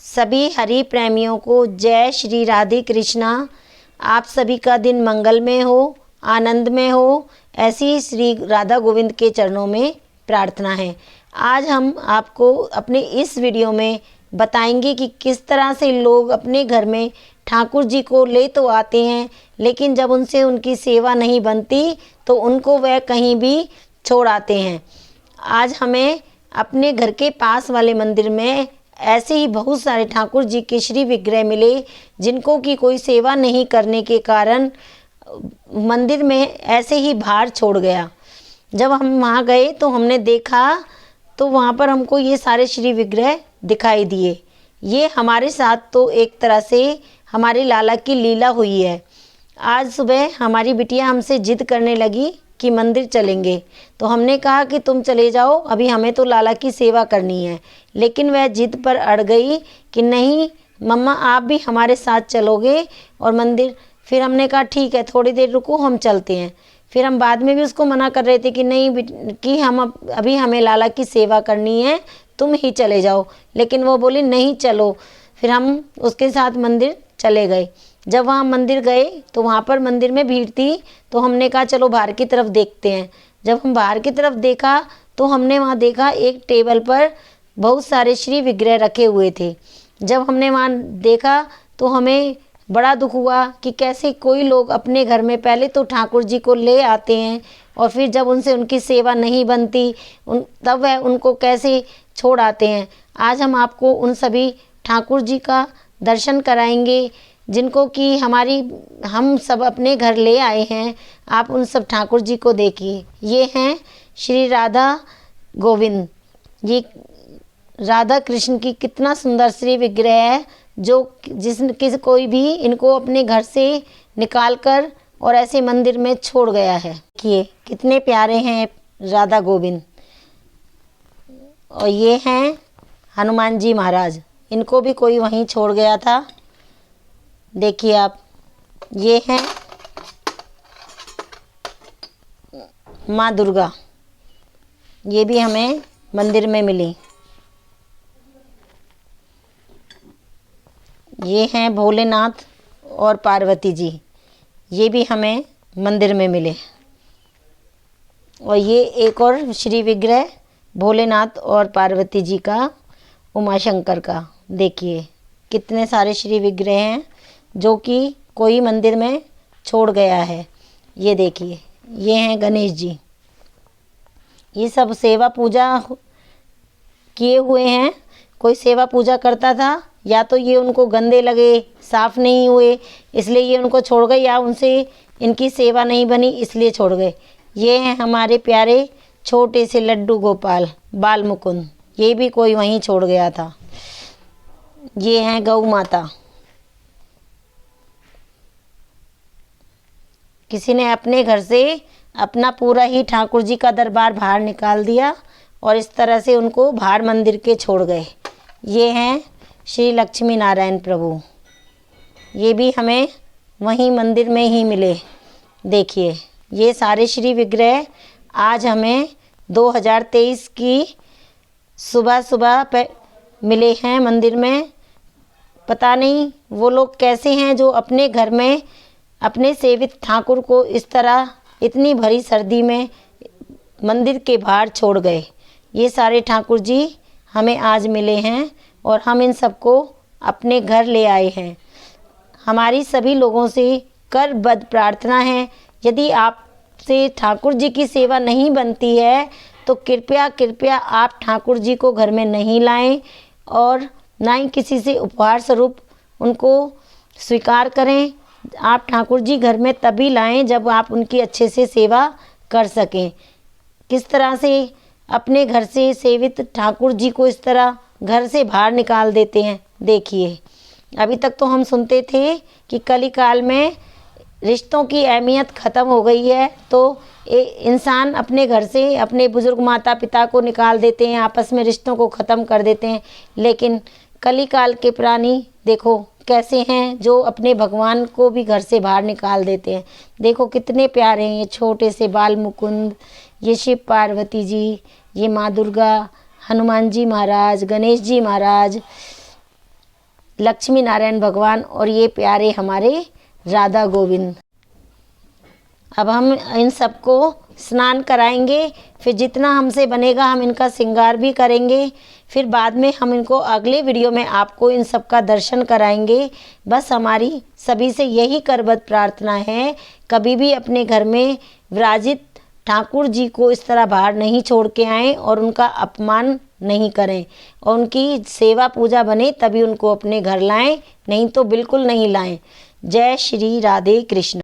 सभी हरि प्रेमियों को जय श्री राधे कृष्णा। आप सभी का दिन मंगलमय हो, आनंद में हो, ऐसी श्री राधा गोविंद के चरणों में प्रार्थना है। आज हम आपको अपने इस वीडियो में बताएंगे कि किस तरह से लोग अपने घर में ठाकुर जी को ले तो आते हैं, लेकिन जब उनसे उनकी सेवा नहीं बनती तो उनको वह कहीं भी छोड़ आते हैं। आज हमें अपने घर के पास वाले मंदिर में ऐसे ही बहुत सारे ठाकुर जी के श्री विग्रह मिले, जिनको की कोई सेवा नहीं करने के कारण मंदिर में ऐसे ही भार छोड़ गया। जब हम वहाँ गए तो हमने देखा तो वहाँ पर हमको ये सारे श्री विग्रह दिखाई दिए। ये हमारे साथ तो एक तरह से हमारे लाला की लीला हुई है। आज सुबह हमारी बिटिया हमसे जिद करने लगी कि मंदिर चलेंगे, तो हमने कहा कि तुम चले जाओ, अभी हमें तो लाला की सेवा करनी है। लेकिन वह जिद पर अड़ गई कि नहीं मम्मा, आप भी हमारे साथ चलोगे और मंदिर। फिर हमने कहा ठीक है, थोड़ी देर रुको, हम चलते हैं। फिर हम बाद में भी उसको मना कर रहे थे कि नहीं कि हम अभी हमें लाला की सेवा करनी है, तुम ही चले जाओ। लेकिन वो बोली नहीं चलो। फिर हम उसके साथ मंदिर चले गए। जब वहाँ मंदिर गए तो वहाँ पर मंदिर में भीड़ थी, तो हमने कहा चलो बाहर की तरफ देखते हैं। जब हम बाहर की तरफ देखा तो हमने वहाँ देखा एक टेबल पर बहुत सारे श्री विग्रह रखे हुए थे। जब हमने वहाँ देखा तो हमें बड़ा दुख हुआ कि कैसे कोई लोग अपने घर में पहले तो ठाकुर जी को ले आते हैं और फिर जब उनसे उनकी सेवा नहीं बनती तब वह उनको कैसे छोड़ आते हैं। आज हम आपको उन सभी ठाकुर जी का दर्शन कराएंगे जिनको कि हम सब अपने घर ले आए हैं। आप उन सब ठाकुर जी को देखिए। ये हैं श्री राधा गोविंद। ये राधा कृष्ण की कितना सुंदर श्री विग्रह है, जो कोई भी इनको अपने घर से निकाल कर और ऐसे मंदिर में छोड़ गया है। देखिए कितने प्यारे हैं राधा गोविंद। और ये हैं हनुमान जी महाराज, इनको भी कोई वहीं छोड़ गया था। देखिए आप, ये हैं माँ दुर्गा, ये भी हमें मंदिर में मिली। ये हैं भोलेनाथ और पार्वती जी, ये भी हमें मंदिर में मिले। और ये एक और श्री विग्रह भोलेनाथ और पार्वती जी का, उमा शंकर का। देखिए कितने सारे श्री विग्रह हैं जो कि कोई मंदिर में छोड़ गया है। ये देखिए, ये हैं गणेश जी। ये सब सेवा पूजा किए हुए हैं। कोई सेवा पूजा करता था, या तो ये उनको गंदे लगे, साफ नहीं हुए, इसलिए ये उनको छोड़ गए, या उनसे इनकी सेवा नहीं बनी इसलिए छोड़ गए। ये हैं हमारे प्यारे छोटे से लड्डू गोपाल बाल मुकुंद, ये भी कोई वहीं छोड़ गया था। ये हैं गौ माता। किसी ने अपने घर से अपना पूरा ही ठाकुर जी का दरबार बाहर निकाल दिया और इस तरह से उनको बाहर मंदिर के छोड़ गए। ये हैं श्री लक्ष्मी नारायण प्रभु, ये भी हमें वहीं मंदिर में ही मिले। देखिए ये सारे श्री विग्रह आज हमें 2023 की सुबह सुबह पे मिले हैं मंदिर में। पता नहीं वो लोग कैसे हैं जो अपने घर में अपने सेवित ठाकुर को इस तरह इतनी भरी सर्दी में मंदिर के बाहर छोड़ गए। ये सारे ठाकुर जी हमें आज मिले हैं और हम इन सबको अपने घर ले आए हैं। हमारी सभी लोगों से करबद्ध प्रार्थना है, यदि आपसे ठाकुर जी की सेवा नहीं बनती है तो कृपया कृपया आप ठाकुर जी को घर में नहीं लाएं और ना ही किसी से उपहार स्वरूप उनको स्वीकार करें। आप ठाकुर जी घर में तभी लाएं जब आप उनकी अच्छे से सेवा कर सकें। किस तरह से अपने घर से सेवित ठाकुर जी को इस तरह घर से बाहर निकाल देते हैं। देखिए अभी तक तो हम सुनते थे कि कली काल में रिश्तों की अहमियत ख़त्म हो गई है, तो इंसान अपने घर से अपने बुजुर्ग माता पिता को निकाल देते हैं, आपस में रिश्तों को ख़त्म कर देते हैं। लेकिन कली काल के प्राणी देखो कैसे हैं, जो अपने भगवान को भी घर से बाहर निकाल देते हैं। देखो कितने प्यारे हैं ये छोटे से बाल मुकुंद, ये शिव पार्वती जी, ये माँ दुर्गा, हनुमान जी महाराज, गणेश जी महाराज, लक्ष्मी नारायण भगवान और ये प्यारे हमारे राधा गोविंद। अब हम इन सबको स्नान कराएंगे, फिर जितना हमसे बनेगा हम इनका श्रृंगार भी करेंगे। फिर बाद में हम इनको अगले वीडियो में आपको इन सब का दर्शन कराएंगे। बस हमारी सभी से यही करबद्ध प्रार्थना है, कभी भी अपने घर में विराजित ठाकुर जी को इस तरह बाहर नहीं छोड़ के आएँ और उनका अपमान नहीं करें, और उनकी सेवा पूजा बने तभी उनको अपने घर लाएं, नहीं तो बिल्कुल नहीं लाएं। जय श्री राधे कृष्ण।